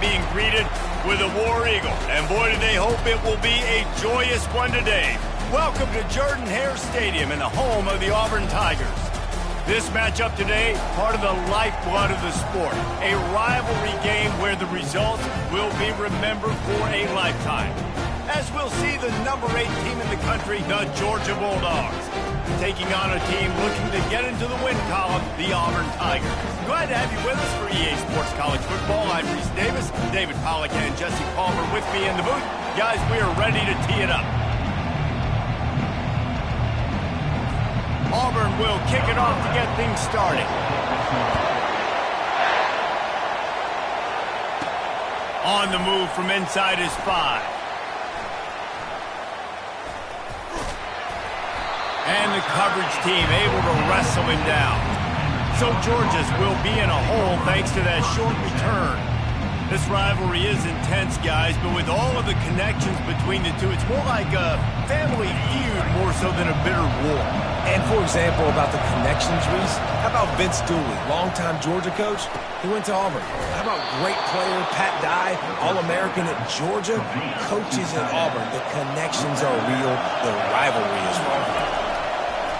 being greeted with a War Eagle. And boy, do they hope it will be a joyous one today. Welcome to Jordan-Hare Stadium and the home of the Auburn Tigers. This matchup today, part of the lifeblood of the sport. A rivalry game where the results will be remembered for a lifetime. As we'll see the number 8 team in the country, the Georgia Bulldogs, taking on a team looking to get into the win column, the Auburn Tigers. Glad to have you with us for EA Sports College Football. I'm Reese Davis, David Pollack and Jesse Palmer with me in the booth. Guys, we are ready to tee it up. Auburn will kick it off to get things started. On the move from inside his 5. And the coverage team able to wrestle him down. So Georgia's will be in a hole thanks to that short return. This rivalry is intense, guys, but with all of the connections between the two, it's more like a family feud more so than a bitter war. And for example, about the connections, Reese, how about Vince Dooley, longtime Georgia coach? He went to Auburn. How about great player Pat Dye, All-American at Georgia, coaches at Auburn? The connections are real. The rivalry is real.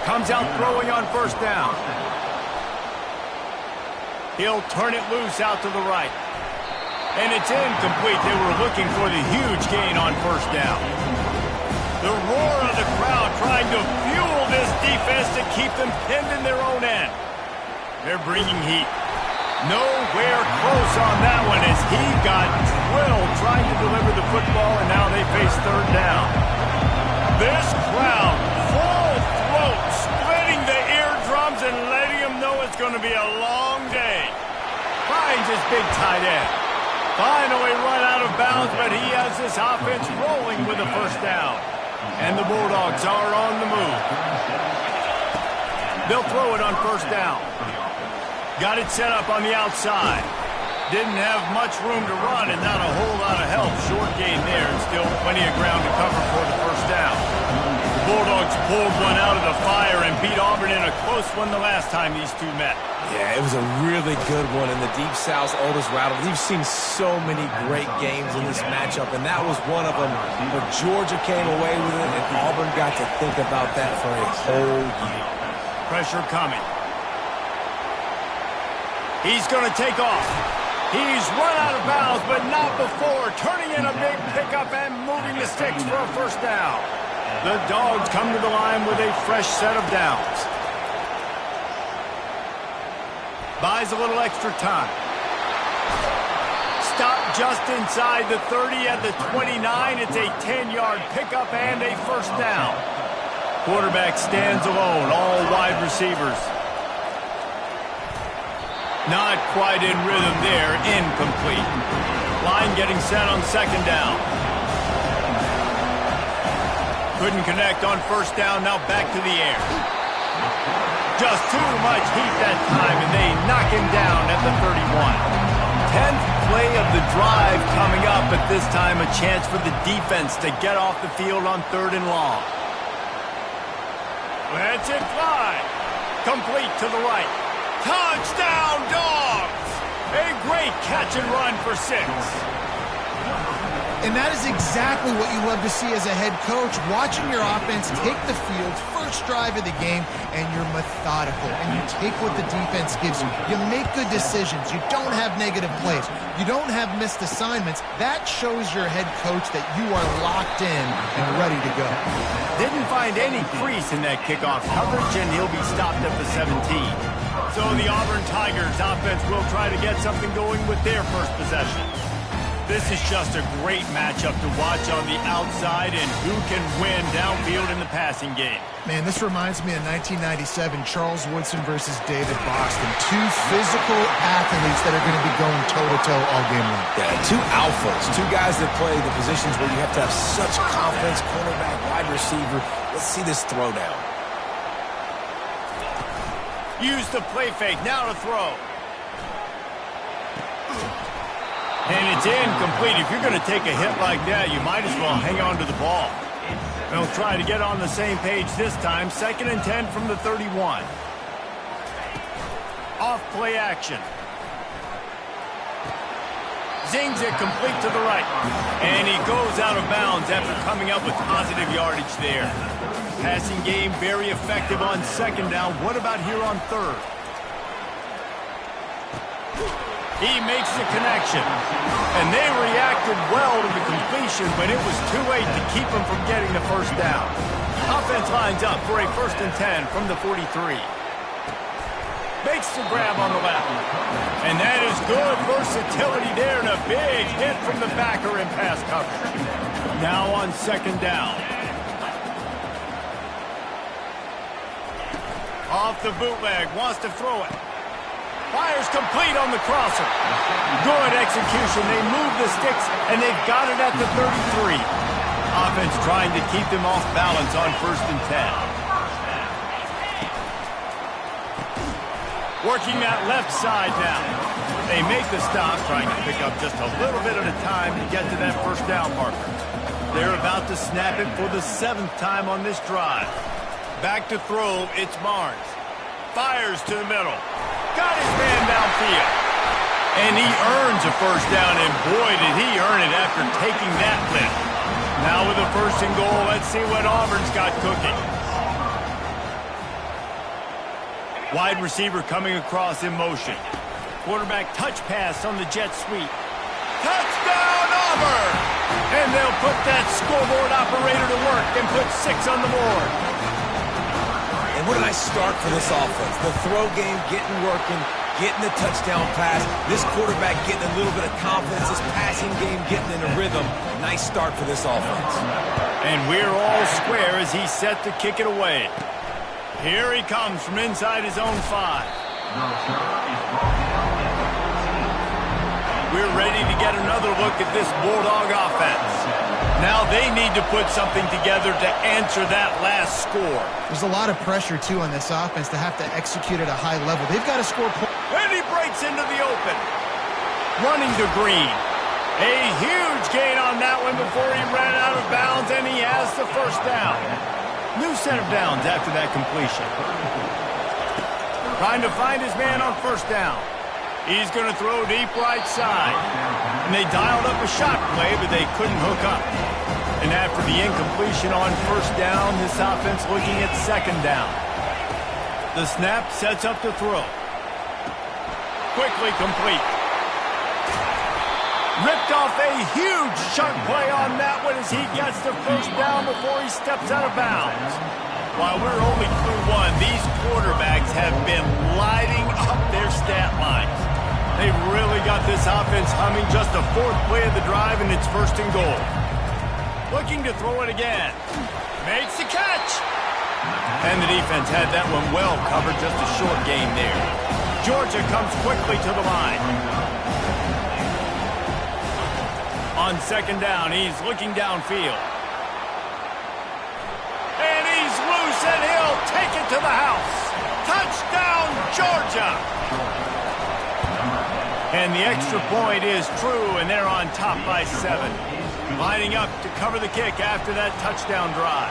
Comes out throwing on first down. He'll turn it loose out to the right. And it's incomplete. They were looking for the huge gain on first down. The roar of the crowd trying to fuel this defense to keep them pinned in their own end. They're bringing heat. Nowhere close on that one as he got drilled trying to deliver the football, and now they face third down. This crowd, full throat, splitting the eardrums and letting them know it's going to be a long day. Finds his big tight end. Finally run out of bounds, but he has this offense rolling with a first down. And the Bulldogs are on the move. They'll throw it on first down. Got it set up on the outside. Didn't have much room to run and not a whole lot of help. Short gain there and still plenty of ground to cover for the first down. The Bulldogs pulled one out of the fire and beat Auburn in a close one the last time these two met. Yeah, it was a really good one in the Deep South's oldest rivalry. We've seen so many great games in this matchup, and that was one of them. But Georgia came away with it, and Auburn got to think about that for a whole year. Pressure coming. He's going to take off. He's run out of bounds, but not before turning in a big pickup and moving the sticks for a first down. The Dogs come to the line with a fresh set of downs. Buys a little extra time. Stop just inside the 30 at the 29. It's a 10-yard pickup and a first down. Quarterback stands alone, all wide receivers. Not quite in rhythm there, incomplete. Line getting set on second down. Couldn't connect on first down, now back to the air. Just too much heat that time, and they knock him down at the 31. 10th play of the drive coming up, but this time a chance for the defense to get off the field on 3rd and long. Lets it fly. Complete to the right. Touchdown, Dogs! A great catch and run for 6. And that is exactly what you love to see as a head coach, watching your offense take the field, first drive of the game, and you're methodical, and you take what the defense gives you. You make good decisions. You don't have negative plays. You don't have missed assignments. That shows your head coach that you are locked in and ready to go. Didn't find any crease in that kickoff coverage, and he'll be stopped at the 17. So the Auburn Tigers offense will try to get something going with their first possession. This is just a great matchup to watch on the outside and who can win downfield in the passing game. Man, this reminds me of 1997, Charles Woodson versus David Boston. Two physical athletes that are going to be going toe-to-toe all game long. Yeah, two alphas, two guys that play the positions where you have to have such confidence, cornerback, wide receiver. Let's see this throwdown. Use the play fake, now to throw. And it's incomplete. If you're going to take a hit like that, you might as well hang on to the ball. They'll try to get on the same page this time. 2nd and 10 from the 31. Off play action. Zings it complete to the right. And he goes out of bounds after coming up with positive yardage there. Passing game very effective on second down. What about here on third? He makes the connection. And they reacted well to the completion, but it was too late to keep him from getting the first down. Offense lines up for a 1st and 10 from the 43. Makes the grab on the left. And that is good versatility there, and a big hit from the backer in pass coverage. Now on second down. Off the bootleg, wants to throw it. Fires complete on the crosser. Good execution. They move the sticks, and they've got it at the 33. Offense trying to keep them off balance on 1st and 10. Working that left side now. They make the stop, trying to pick up just a little bit at a time to get to that first down marker. They're about to snap it for the 7th time on this drive. Back to throw, it's Barnes. Fires to the middle. Got his man downfield. And he earns a first down, and boy, did he earn it after taking that lift. Now with a 1st and goal, let's see what Auburn's got cooking. Wide receiver coming across in motion. Quarterback touch pass on the jet sweep. Touchdown, Auburn! And they'll put that scoreboard operator to work and put 6 on the board. And what did I start for this offense? The throw game getting working, getting the touchdown pass. This quarterback getting a little bit of confidence. This passing game getting in a rhythm. Nice start for this offense. And we're all square as he's set to kick it away. Here he comes from inside his own 5. We're ready to get another look at this Bulldog offense. Now they need to put something together to answer that last score. There's a lot of pressure, too, on this offense to have to execute at a high level. They've got to score points. And he breaks into the open. Running to Green. A huge gain on that one before he ran out of bounds, and he has the first down. New set of downs after that completion. Trying to find his man on first down. He's going to throw deep right side. And they dialed up a shot play, but they couldn't hook up. And after the incompletion on first down, this offense looking at second down. The snap sets up the throw. Quickly complete. Ripped off a huge chunk play on that one as he gets the first down before he steps out of bounds. While we're only through 1, these quarterbacks have been lighting up their stat lines. They've really got this offense humming. Just the 4th play of the drive, and it's 1st and goal. Looking to throw it again. Makes the catch. And the defense had that one well covered. Just a short gain there. Georgia comes quickly to the line. On second down, he's looking downfield. And he's loose, and he'll take it to the house. Touchdown, Georgia! And the extra point is true, and they're on top by 7. Lining up to cover the kick after that touchdown drive.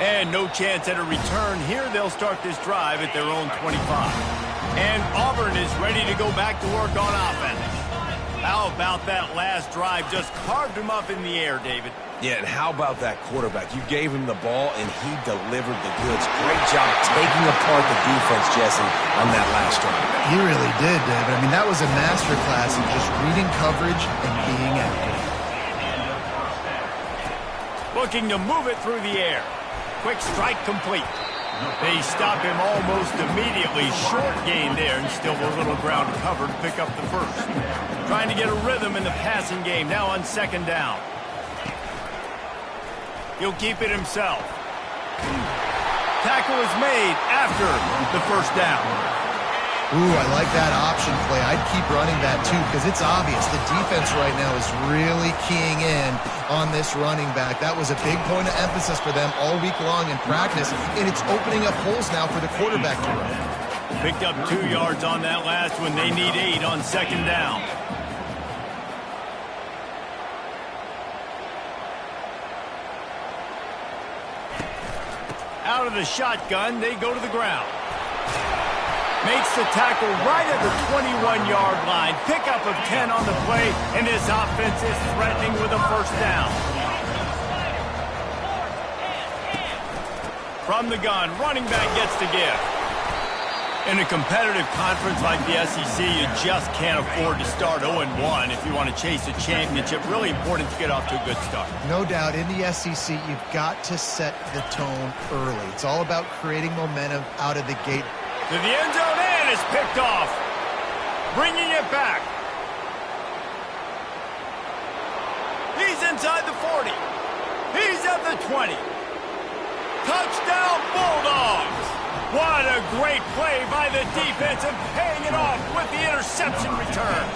And no chance at a return here. They'll start this drive at their own 25. And Auburn is ready to go back to work on offense. How about that last drive? Just carved him up in the air, David. Yeah, and how about that quarterback? You gave him the ball, and he delivered the goods. Great job taking apart the defense, Jesse, on that last drive. He really did, David. I mean, that was a masterclass in just reading coverage and being accurate. Looking to move it through the air. Quick strike complete. They stop him almost immediately. Short gain there, and still a little ground covered to pick up the first. Trying to get a rhythm in the passing game. Now on second down. He'll keep it himself. Tackle is made after the first down. Ooh, I like that option play. I'd keep running that, too, because it's obvious the defense right now is really keying in on this running back. That was a big point of emphasis for them all week long in practice, and it's opening up holes now for the quarterback to run. Picked up 2 yards on that last one. They need 8 on second down. Out of the shotgun, they go to the ground. Makes the tackle right at the 21-yard line. Pickup of 10 on the play, and this offense is threatening with a first down. From the gun, running back gets the give. In a competitive conference like the SEC, you just can't afford to start 0-1 if you want to chase a championship. Really important to get off to a good start. No doubt, in the SEC, you've got to set the tone early. It's all about creating momentum out of the gate. To the end zone, and is picked off. Bringing it back. He's inside the 40. He's at the 20. Touchdown, Bulldogs! What a great play by the defense and paying it off with the interception return.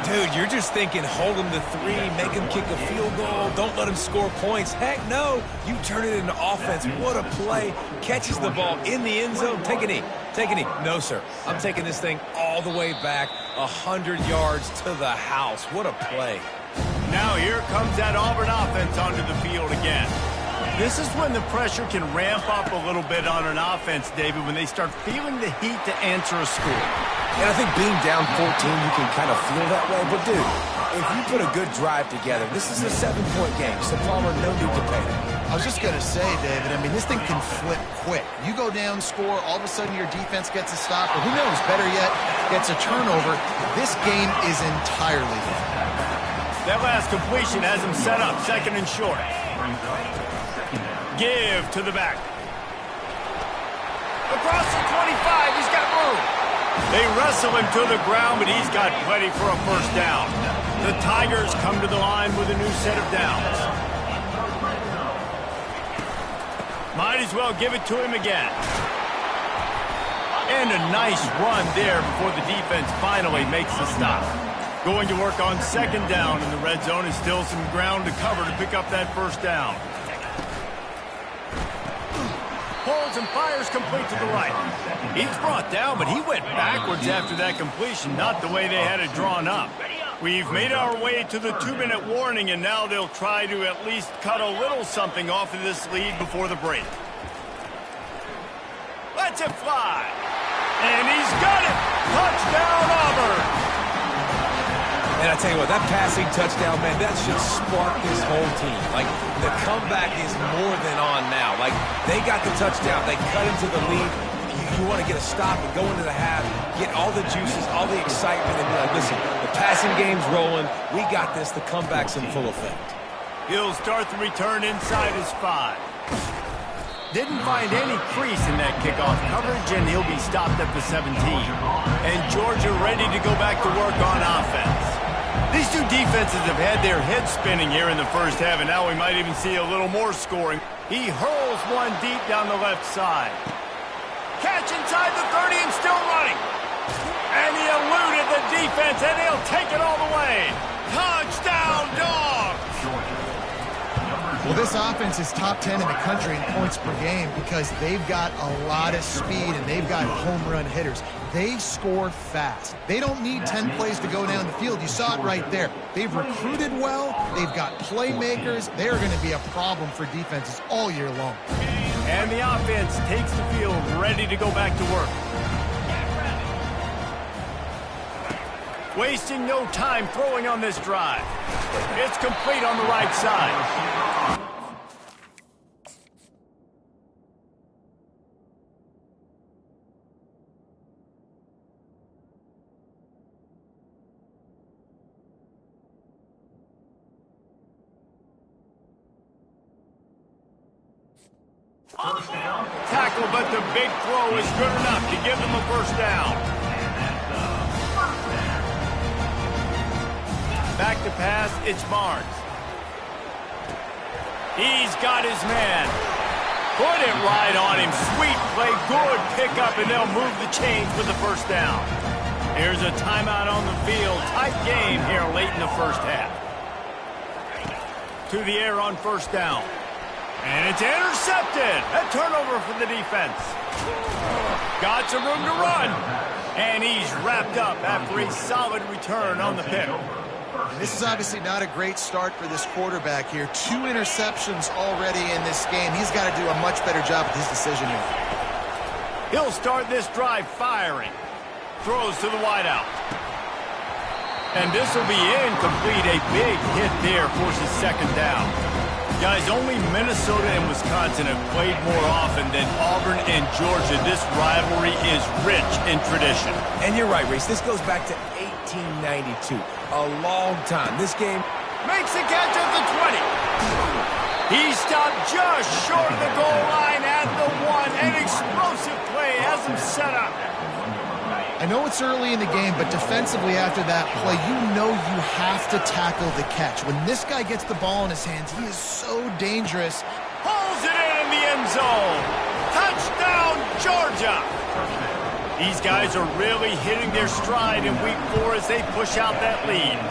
Dude, you're just thinking hold him to 3, make him kick a field goal, don't let him score points. Heck no, you turn it into offense. What a play. Catches the ball in the end zone. Take a knee. Take a knee. No, sir. I'm taking this thing all the way back 100 yards to the house. What a play. Now here comes that Auburn offense onto the field again. This is when the pressure can ramp up a little bit on an offense, David, when they start feeling the heat to answer a score. And I think being down 14, you can kind of feel that way. But, dude, if you put a good drive together, this is a 7-point game. So, Palmer, no need to panic. I was just going to say, David, I mean, this thing can flip quick. You go down, score, all of a sudden your defense gets a stop, or who knows, better yet, gets a turnover. This game is entirely different. That last completion has him set up, 2nd and short. Give to the back. Across the 25, he's got room. They wrestle him to the ground, but he's got plenty for a first down. The Tigers come to the line with a new set of downs. Might as well give it to him again. And a nice run there before the defense finally makes the stop. Going to work on 2nd down in the red zone, and still some ground to cover to pick up that first down. Holds and fires complete to the right. He's brought down, but he went backwards after that completion, not the way they had it drawn up. We've made our way to the 2-minute warning, and now they'll try to at least cut a little something off of this lead before the break. Lets it fly. And he's got it. Touchdown, Auburn. And I tell you what, that passing touchdown, man, that should spark this whole team. Like, the comeback is more than on now. Like, they got the touchdown. They cut into the lead. You want to get a stop and go into the half, get all the juices, all the excitement, and be like, listen, the passing game's rolling. We got this. The comeback's in full effect. He'll start the return inside his 5. Didn't find any crease in that kickoff coverage, and he'll be stopped at the 17. And Georgia ready to go back to work on offense. These two defenses have had their heads spinning here in the first half, and now we might even see a little more scoring. He hurls one deep down the left side. Catch inside the 30 and still running. And he eluded the defense, and he'll take it all the way. Touchdown, Dogs! Well, this offense is top 10 in the country in points per game because they've got a lot of speed and they've got home run hitters. They score fast. They don't need 10 plays to go down the field. You saw it right there. They've recruited well. They've got playmakers. They're going to be a problem for defenses all year long. And the offense takes the field ready to go back to work. Wasting no time throwing on this drive. It's complete on the right side. Tackle, but the big throw is good enough to give them a first down. Back to pass, it's Barnes. He's got his man. Put it right on him. Sweet play, good pickup, and they'll move the chains for the first down. Here's a timeout on the field. Tight game here late in the first half. To the air on first down. And it's intercepted. A turnover for the defense. Got some room to run. And he's wrapped up after a solid return on the pick. This is obviously not a great start for this quarterback here. 2 interceptions already in this game. He's got to do a much better job with his decision making. He'll start this drive firing. Throws to the wideout. And this will be incomplete. A big hit there forces second down. Guys, only Minnesota and Wisconsin have played more often than Auburn and Georgia. This rivalry is rich in tradition. And you're right, Reese. This goes back to 1892. A long time. This game makes the catch at the 20. He stopped just short of the goal line at the 1. An explosive play has him set up. I know it's early in the game, but defensively after that play, you know you have to tackle the catch. When this guy gets the ball in his hands, he is so dangerous. Pulls it in the end zone. Touchdown, Georgia. These guys are really hitting their stride in week 4 as they push out that lead.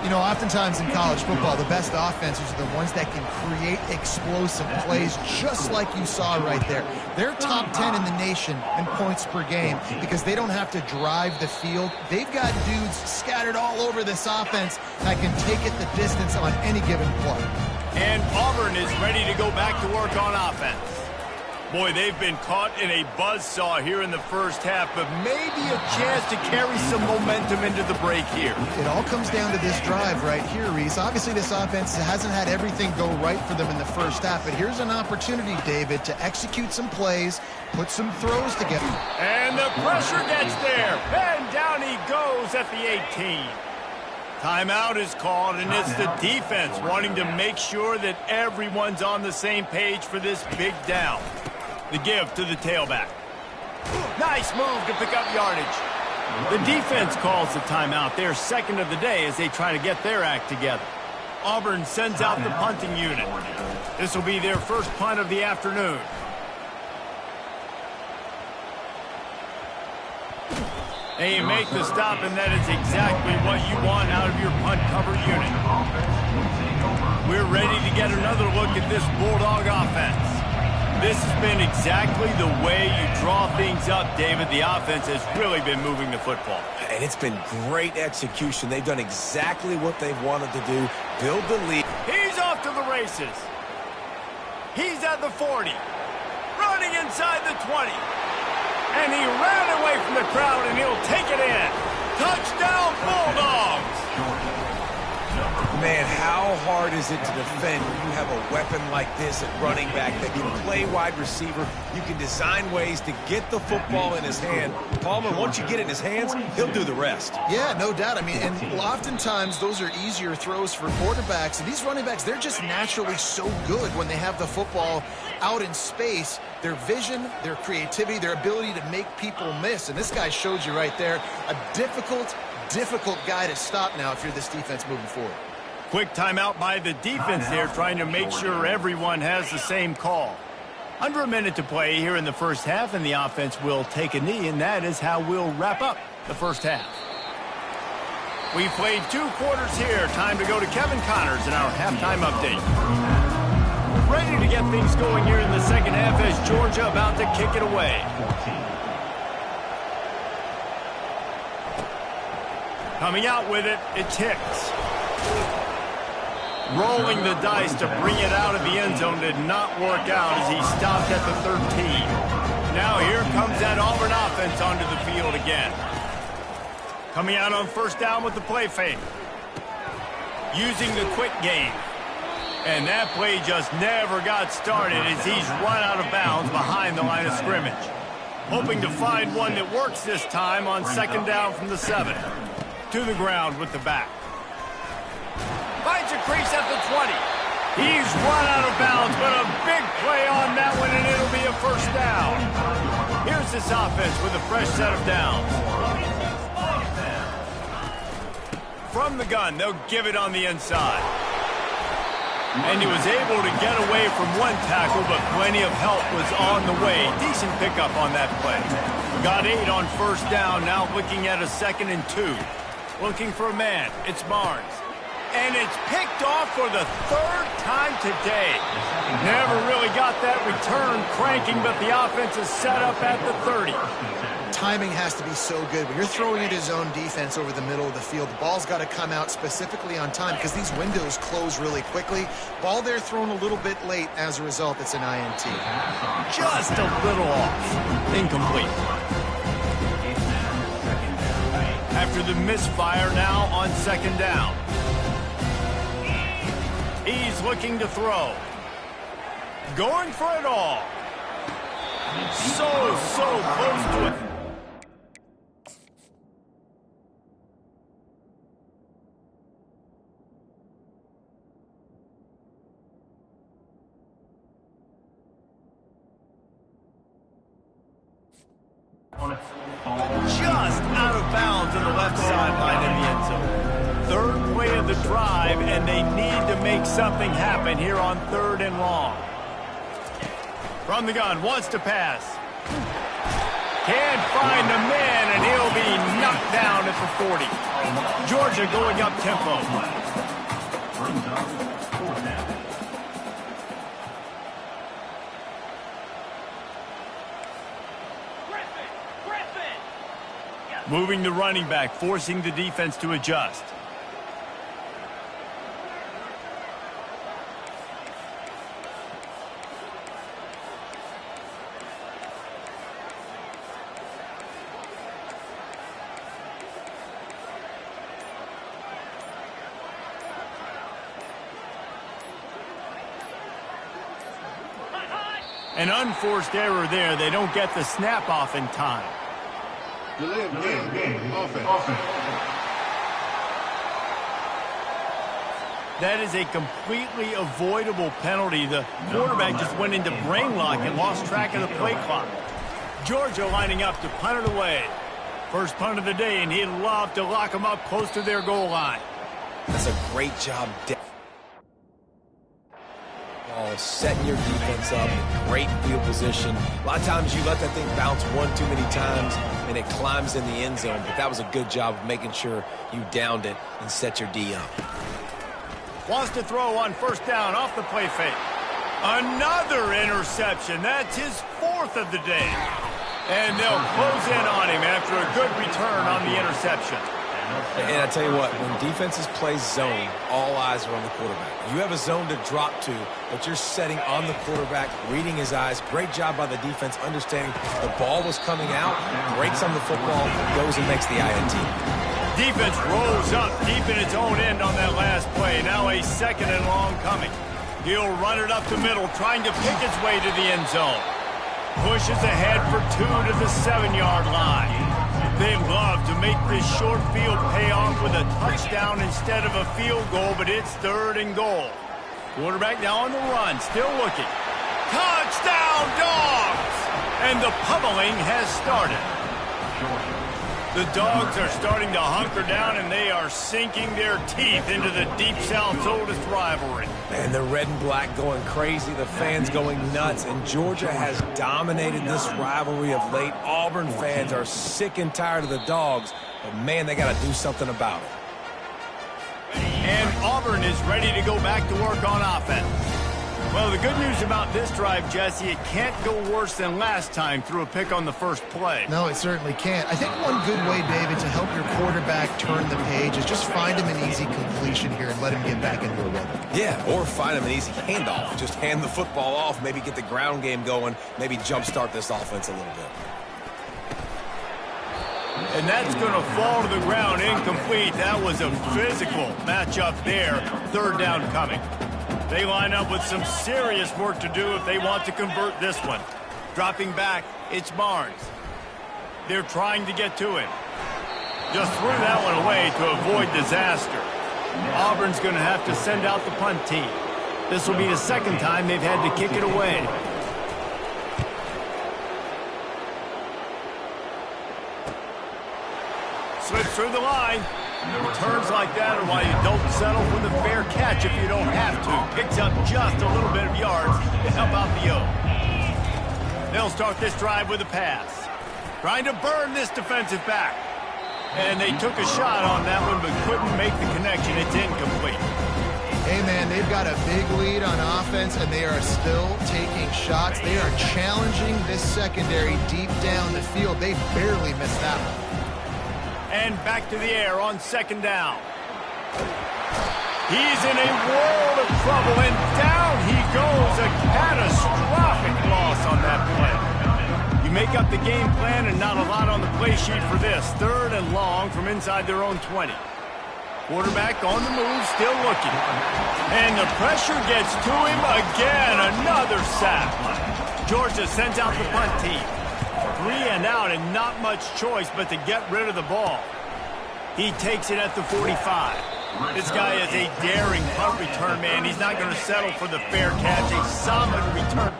You know, oftentimes in college football, the best offenses are the ones that can create explosive plays, just like you saw right there. They're top 10 in the nation in points per game because they don't have to drive the field. They've got dudes scattered all over this offense that can take it the distance on any given play. And Auburn is ready to go back to work on offense. Boy, they've been caught in a buzzsaw here in the first half, but maybe a chance to carry some momentum into the break here. It all comes down to this drive right here, Reese. Obviously, this offense hasn't had everything go right for them in the first half, but here's an opportunity, David, to execute some plays, put some throws together. And the pressure gets there. And down he goes at the 18. Timeout is called, and it's the defense wanting to make sure that everyone's on the same page for this big down. The give to the tailback. Nice move to pick up yardage. The defense calls the timeout. They're second of the day as they try to get their act together. Auburn sends out the punting unit. This will be their first punt of the afternoon. And you make the stop, and that is exactly what you want out of your punt cover unit. We're ready to get another look at this Bulldog offense. This has been exactly the way you draw things up, David. The offense has really been moving the football. And it's been great execution. They've done exactly what they've wanted to do, build the lead. He's off to the races. He's at the 40. Running inside the 20. And he ran away from the crowd, and he'll take it in. Touchdown, Bulldogs! Man, how hard is it to defend when you have a weapon like this at running back that can play wide receiver? You can design ways to get the football in his hand. Palmer, once you get it in his hands, he'll do the rest. Yeah, no doubt. I mean, and oftentimes those are easier throws for quarterbacks. And these running backs, they're just naturally so good when they have the football out in space. Their vision, their creativity, their ability to make people miss. And this guy showed you right there a difficult guy to stop now if you're this defense moving forward. Quick timeout by the defense there, trying to make sure everyone has the same call. Under a minute to play here in the first half, and the offense will take a knee, and that is how we'll wrap up the first half. We've played 2 quarters here. Time to go to Kevin Connors in our halftime update. Ready to get things going here in the second half as Georgia about to kick it away. Coming out with it, it's Hicks. Rolling the dice to bring it out of the end zone did not work out as he stopped at the 13. Now here comes that Auburn offense onto the field again. Coming out on first down with the play fake. Using the quick game. And that play just never got started as he's run out of bounds behind the line of scrimmage. Hoping to find one that works this time on second down from the 7. To the ground with the back. Finds a crease at the 20. He's run out of bounds, but a big play on that one, and it'll be a first down. Here's this offense with a fresh set of downs. From the gun, they'll give it on the inside. And he was able to get away from one tackle, but plenty of help was on the way. Decent pickup on that play. Got 8 on first down, now looking at a 2nd and 2. Looking for a man. It's Barnes. And it's picked off for the third time today. Never really got that return cranking, but the offense is set up at the 30. Timing has to be so good. When you're throwing at his own defense over the middle of the field, the ball's got to come out specifically on time because these windows close really quickly. Ball there thrown a little bit late. As a result, it's an INT. Just a little off. Incomplete. After the misfire, now on second down. He's looking to throw. Going for it all. So close to it. Just out of bounds on the left sideline in the end zone. Third play of the drive, and they need to make something happen here on 3rd and long. From the gun, wants to pass. Can't find the man, and he'll be knocked down at the 40. Georgia going up tempo. Moving the running back, forcing the defense to adjust. An unforced error there. They don't get the snap off in time. Delay of game, offense. That is a completely avoidable penalty. The quarterback just went into brain lock and lost track of the play clock. Georgia lining up to punt it away. First punt of the day, and he'd love to lock them up close to their goal line. That's a great job. Setting your defense up in great field position. A lot of times you let that thing bounce one too many times and it climbs in the end zone, but that was a good job of making sure you downed it and set your D up. Wants to throw on first down off the play fake. Another interception. That's his 4th of the day. And they'll close in on him after a good return on the interception. And I tell you what, when defenses play zone, all eyes are on the quarterback. You have a zone to drop to, but you're setting on the quarterback, reading his eyes. Great job by the defense, understanding the ball was coming out, breaks on the football, goes and makes the INT. Defense rolls up deep in its own end on that last play. Now a 2nd and long coming. He'll run it up the middle, trying to pick its way to the end zone. Pushes ahead for 2 to the 7-yard line. They love to make this short field pay off with a touchdown instead of a field goal, but it's 3rd and goal. Quarterback now on the run, still looking. Touchdown, Dogs! And the pummeling has started. The Dogs are starting to hunker down, and they are sinking their teeth into the Deep South's oldest rivalry. And the red and black going crazy, the fans going nuts, and Georgia has dominated this rivalry of late. Auburn fans are sick and tired of the Dogs, but man, they got to do something about it. And Auburn is ready to go back to work on offense. Well, the good news about this drive, Jesse, it can't go worse than last time through a pick on the first play. No, it certainly can't. I think one good way, David, to help your quarterback turn the page is just find him an easy completion here and let him get back into a rhythm. Yeah, or find him an easy handoff. Just hand the football off, maybe get the ground game going, maybe jumpstart this offense a little bit. And that's going to fall to the ground incomplete. That was a physical matchup there. 3rd down coming. They line up with some serious work to do if they want to convert this one. Dropping back, it's Barnes. They're trying to get to him. Just threw that one away to avoid disaster. Auburn's going to have to send out the punt team. This will be the 2nd time they've had to kick it away. Slips through the line. Returns like that are why you don't settle for the fair catch if you don't have to. Picks up just a little bit of yards to help out the O. They'll start this drive with a pass. Trying to burn this defensive back. And they took a shot on that one, but couldn't make the connection. It's incomplete. Hey, man, they've got a big lead on offense, and they are still taking shots. They are challenging this secondary deep down the field. They barely missed that one. And back to the air on second down. He's in a world of trouble, and down he goes. A catastrophic loss on that play. You make up the game plan, and not a lot on the play sheet for this. 3rd and long from inside their own 20. Quarterback on the move, still looking. And the pressure gets to him again. Another sack. Georgia sends out the punt team. 3 and out, and not much choice but to get rid of the ball. He takes it at the 45. This guy is a daring punt return man. He's not going to settle for the fair catch. A solid return.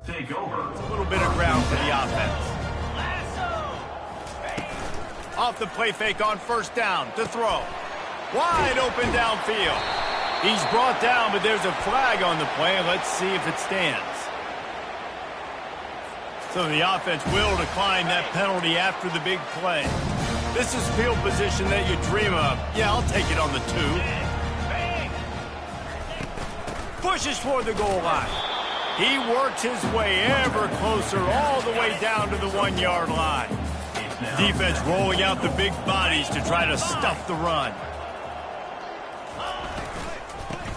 Take over. A little bit of ground for the offense. Off the play fake on first down to throw. Wide open downfield. He's brought down, but there's a flag on the play. Let's see if it stands. So the offense will decline that penalty after the big play. This is field position that you dream of. Yeah, I'll take it on the 2. Pushes toward the goal line. He works his way ever closer all the way down to the 1-yard line. Defense rolling out the big bodies to try to stuff the run.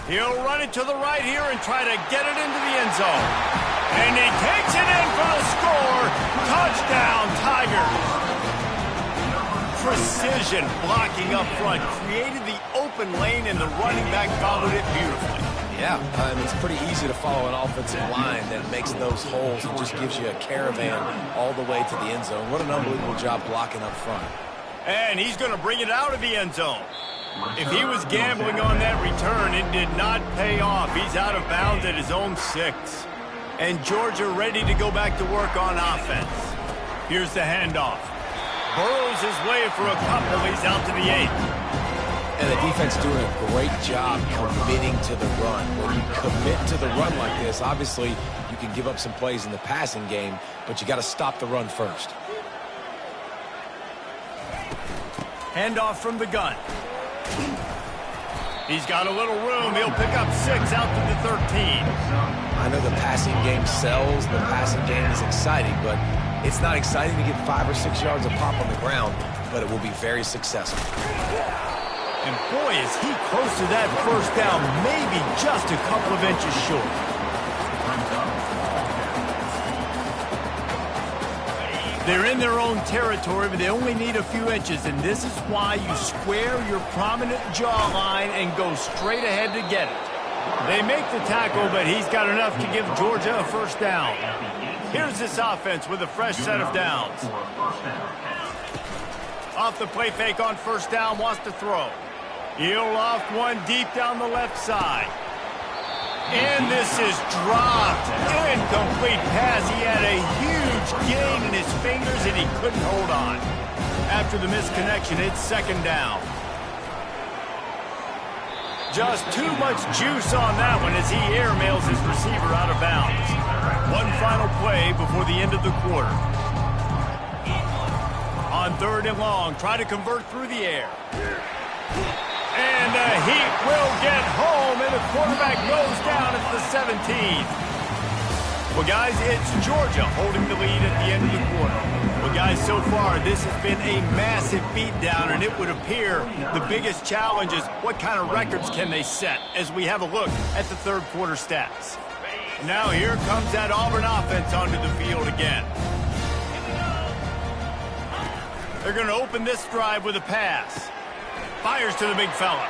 He'll run it to the right here and try to get it into the end zone. And he takes it in for the score. Touchdown, Tigers. Precision blocking up front created the open lane, and the running back followed it beautifully. Yeah, it's pretty easy to follow an offensive line that makes those holes and just gives you a caravan all the way to the end zone. What an unbelievable job blocking up front. And he's going to bring it out of the end zone. If he was gambling on that return, it did not pay off. He's out of bounds at his own 6. And Georgia ready to go back to work on offense. Here's the handoff. Burrows his way for a couple. He's out to the 8. And the defense doing a great job committing to the run. When you commit to the run like this, obviously you can give up some plays in the passing game, but you got to stop the run first. Handoff from the gun. He's got a little room. He'll pick up 6 out to the 13. I know the passing game sells, the passing game is exciting, but it's not exciting to get 5 or 6 yards of pop on the ground, but it will be very successful. And boy, is he close to that first down, maybe just a couple of inches short. They're in their own territory, but they only need a few inches, and this is why you square your prominent jawline and go straight ahead to get it. They make the tackle, but he's got enough to give Georgia a first down. Here's this offense with a fresh set of downs. Off the play fake on first down, wants to throw. He'll loft one deep down the left side. And this is dropped. Incomplete pass. He had a huge gain in his fingers, and he couldn't hold on. After the misconnection, it's second down. Just too much juice on that one as he airmails his receiver out of bounds. One final play before the end of the quarter. On 3rd and long, try to convert through the air. And the Heat will get home, and the quarterback goes down at the 17. Well, guys, it's Georgia holding the lead at the end of the quarter. Well, guys, so far, this has been a massive beatdown, and it would appear the biggest challenge is what kind of records can they set as we have a look at the 3rd quarter stats. Now here comes that Auburn offense onto the field again. They're going to open this drive with a pass. Fires to the big fella.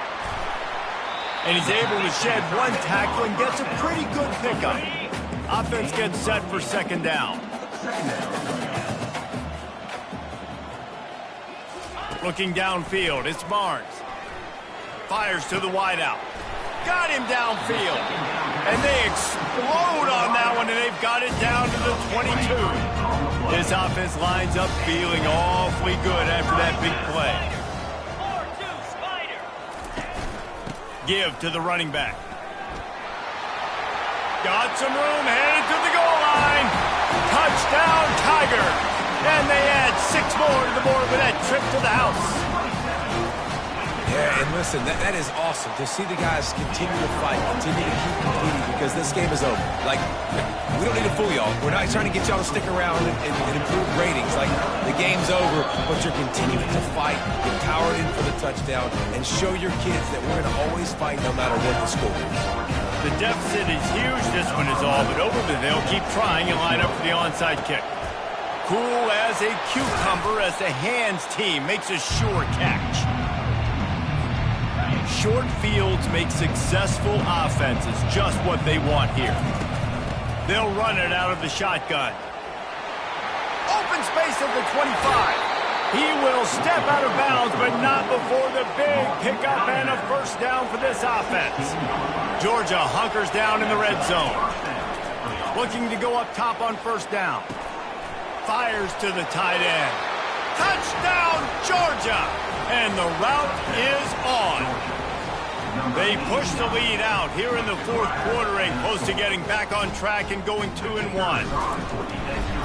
And he's able to shed one tackle and gets a pretty good pickup. Offense gets set for second down. Looking downfield, it's Barnes. Fires to the wideout. Got him downfield. And they explode on that one, and they've They've got it down to the 22. This offense lines up feeling awfully good after that big play. Give to the running back. Got some room, headed to the goal line. Touchdown, Tigers. And they add 6 more to the board with that trip to the house. Yeah, and listen, that is awesome to see the guys continue to fight, continue to keep competing, because this game is over. Like, we don't need to fool y'all. We're not trying to get y'all to stick around and improve ratings. Like, the game's over, but you're continuing to fight, get powered in for the touchdown, and show your kids that we're going to always fight no matter what the score is. The deficit is huge. This one is all but over, but they'll keep trying and line up for the onside kick. Cool as a cucumber as the hands team makes a sure catch. Short fields make successful offenses just what they want here. They'll run it out of the shotgun. Open space at the 25. He will step out of bounds, but not before the big pickup and a first down for this offense. Georgia hunkers down in the red zone. Looking to go up top on first down. Fires to the tight end. Touchdown, Georgia! And the route is on. They push the lead out here in the fourth quarter and close to getting back on track and going 2-1.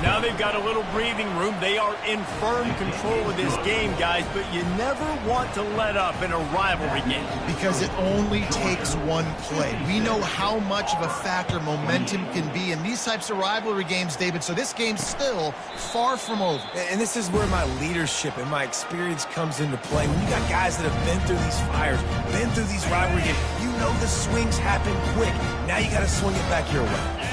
Now they've got a little breathing room. They are in firm control of this game, guys, but you never want to let up in a rivalry game. Because it only takes one play. We know how much of a factor momentum can be in these types of rivalry games, David, so this game's still far from over. And this is where my leadership and my experience comes into play. When you got guys that have been through these fires, been through these rivalry games, you know the swings happen quick. Now you got to swing it back your way.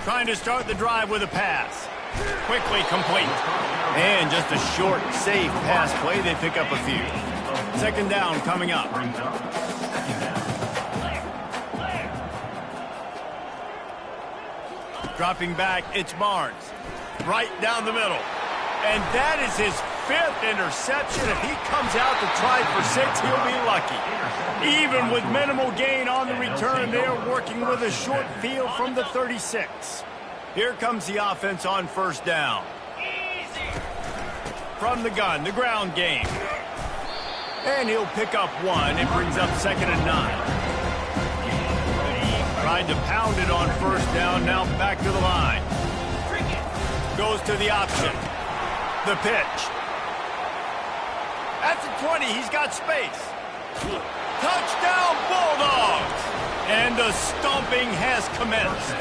Trying to start the drive with a pass. Quickly complete. And just a short, safe pass play. They pick up a few. Second down coming up. Dropping back, it's Barnes. Right down the middle. And that is his 5th interception. If he comes out to try for 6, he'll be lucky. Even with minimal gain on the return, they are working with a short field from the 36. Here comes the offense on first down. From the gun, the ground game. And he'll pick up 1. It brings up 2nd and 9. Tried to pound it on first down, now back to the line. Goes to the option. The pitch. At the 20, he's got space. Touchdown, Bulldogs! And the stomping has commenced.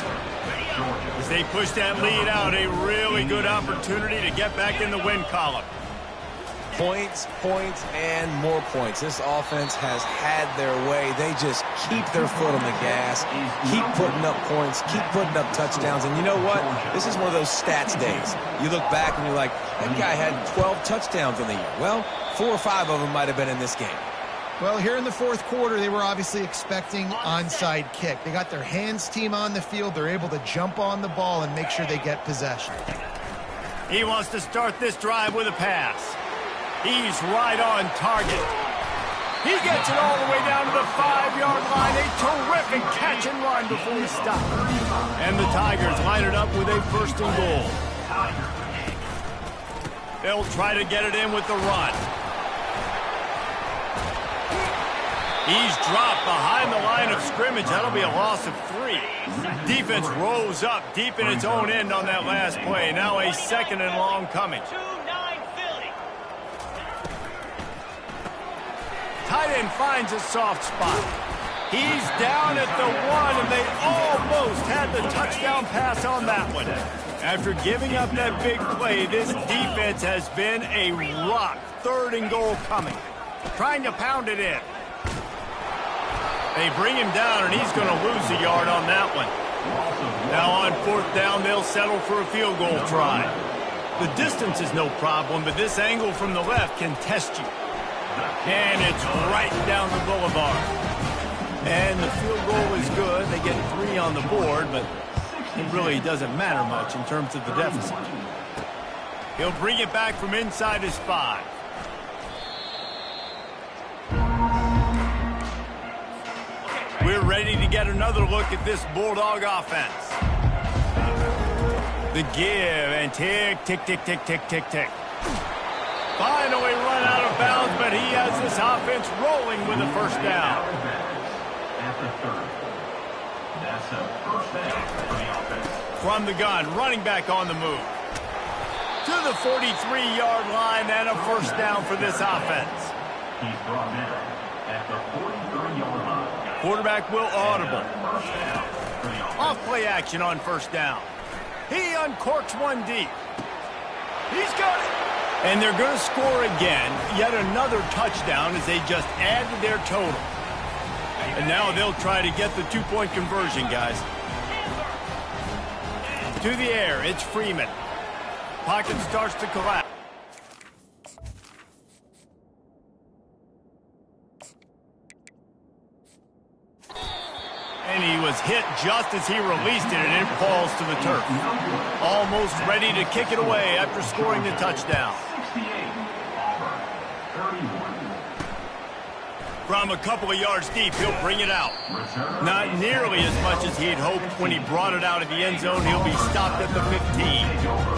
As they push that lead out, a really good opportunity to get back in the win column. Points, points, and more points. This offense has had their way. They just keep their foot on the gas, keep putting up points, keep putting up touchdowns. And you know what? This is one of those stats days. You look back and you're like, that guy had 12 touchdowns in the year. Well, 4 or 5 of them might have been in this game. Well, here in the fourth quarter, they were obviously expecting onside kick. They got their hands team on the field. They're able to jump on the ball and make sure they get possession. He wants to start this drive with a pass. He's right on target. He gets it all the way down to the 5-yard line. A terrific catch and run before he stopped. And the Tigers line it up with a 1st and goal. They'll try to get it in with the run. He's dropped behind the line of scrimmage. That'll be a loss of 3. Defense rose up deep in its own end on that last play. Now a 2nd and long coming. Tight end finds a soft spot. He's down at the 1, and they almost had the touchdown pass on that one. After giving up that big play, this defense has been a rock. 3rd and goal coming. Trying to pound it in. They bring him down, and he's going to lose a yard on that one. Now on 4th down, they'll settle for a field goal try. The distance is no problem, but this angle from the left can test you. And it's right down the boulevard. And the field goal is good. They get 3 on the board, but it really doesn't matter much in terms of the deficit. He'll bring it back from inside his 5. We're ready to get another look at this Bulldog offense. The give and tick, tick, tick, tick, tick, tick, tick. Finally run out of bounds, but he has this offense rolling with a first down. That's a first down for the offense. From the gun, running back on the move. To the 43-yard line and a first down for this offense. He's brought down at the 43-yard line. Quarterback will audible. Off play action on first down. He uncorks one deep. He's got it. And they're going to score again. Yet another touchdown as they just add to their total. And now they'll try to get the two-point conversion, guys. To the air, it's Freeman. Pocket starts to collapse. And he was hit just as he released it, and it falls to the turf. Almost ready to kick it away after scoring the touchdown. From a couple of yards deep, he'll bring it out. Not nearly as much as he'd hoped when he brought it out of the end zone. He'll be stopped at the 15.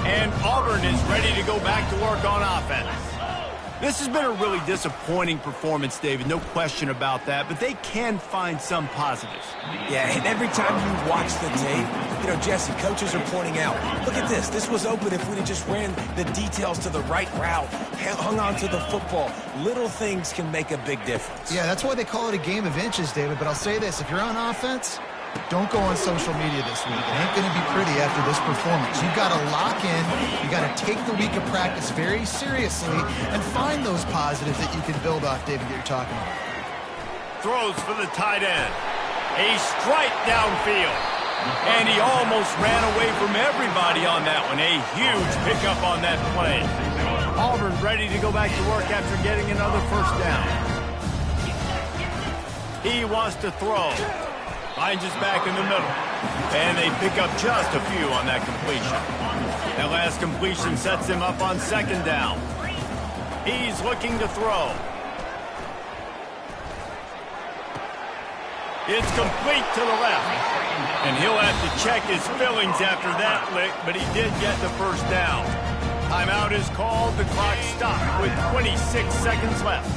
And Auburn is ready to go back to work on offense. This has been a really disappointing performance, David, no question about that, but they can find some positives. Yeah, and every time you watch the tape, you know, Jesse, coaches are pointing out, look at this. This was open if we'd have just ran the details to the right route, hung on to the football. Little things can make a big difference. Yeah, that's why they call it a game of inches, David. But I'll say this, if you're on offense, don't go on social media this week. It ain't going to be pretty after this performance. You've got to lock in. You've got to take the week of practice very seriously and find those positives that you can build off, David, that you're talking about. Throws for the tight end. A strike downfield. And he almost ran away from everybody on that one. A huge pickup on that play. Auburn ready to go back to work after getting another first down. He wants to throw. Finds his back in the middle. And they pick up just a few on that completion. That last completion sets him up on second down. He's looking to throw. It's complete to the left. And he'll have to check his fillings after that lick, but he did get the first down. Timeout is called. The clock stopped with 26 seconds left.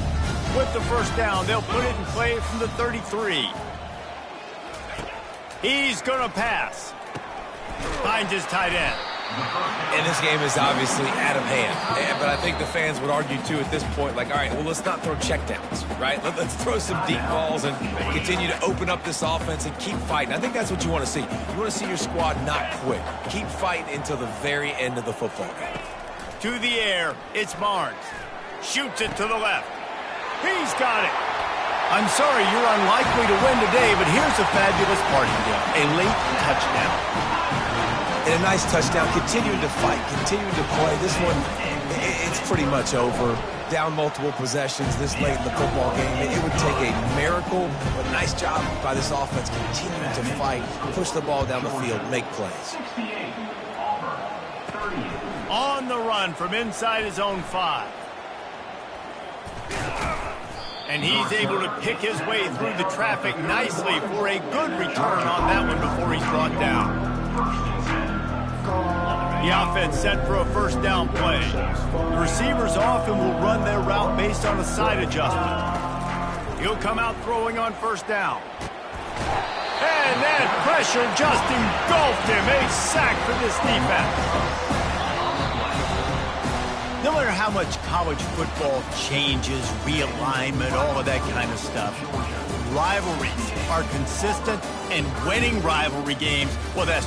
With the first down, they'll put it in play from the 33. He's going to pass. Finds his tight end. And this game is obviously out of hand. But I think the fans would argue, too, at this point, like, all right, well, let's not throw checkdowns, right? Let's throw some deep balls and continue to open up this offense and keep fighting. I think that's what you want to see. You want to see your squad not quit. Keep fighting until the very end of the football game. To the air, it's Barnes. Shoots it to the left. He's got it. I'm sorry you're unlikely to win today, but here's a fabulous parting gift. A late touchdown. And a nice touchdown, continuing to fight, continuing to play. This one, it's pretty much over. Down multiple possessions this late in the football game. It would take a miracle, but a nice job by this offense continuing to fight, push the ball down the field, make plays. On the run from inside his own 5. And he's able to pick his way through the traffic nicely for a good return on that one before he's brought down. The offense set for a first down play. The receivers often will run their route based on a side adjustment. He'll come out throwing on first down. And that pressure just engulfed him. A sack for this defense. No matter how much college football changes, realignment, all of that kind of stuff, rivalries are consistent, and winning rivalry games, well, that's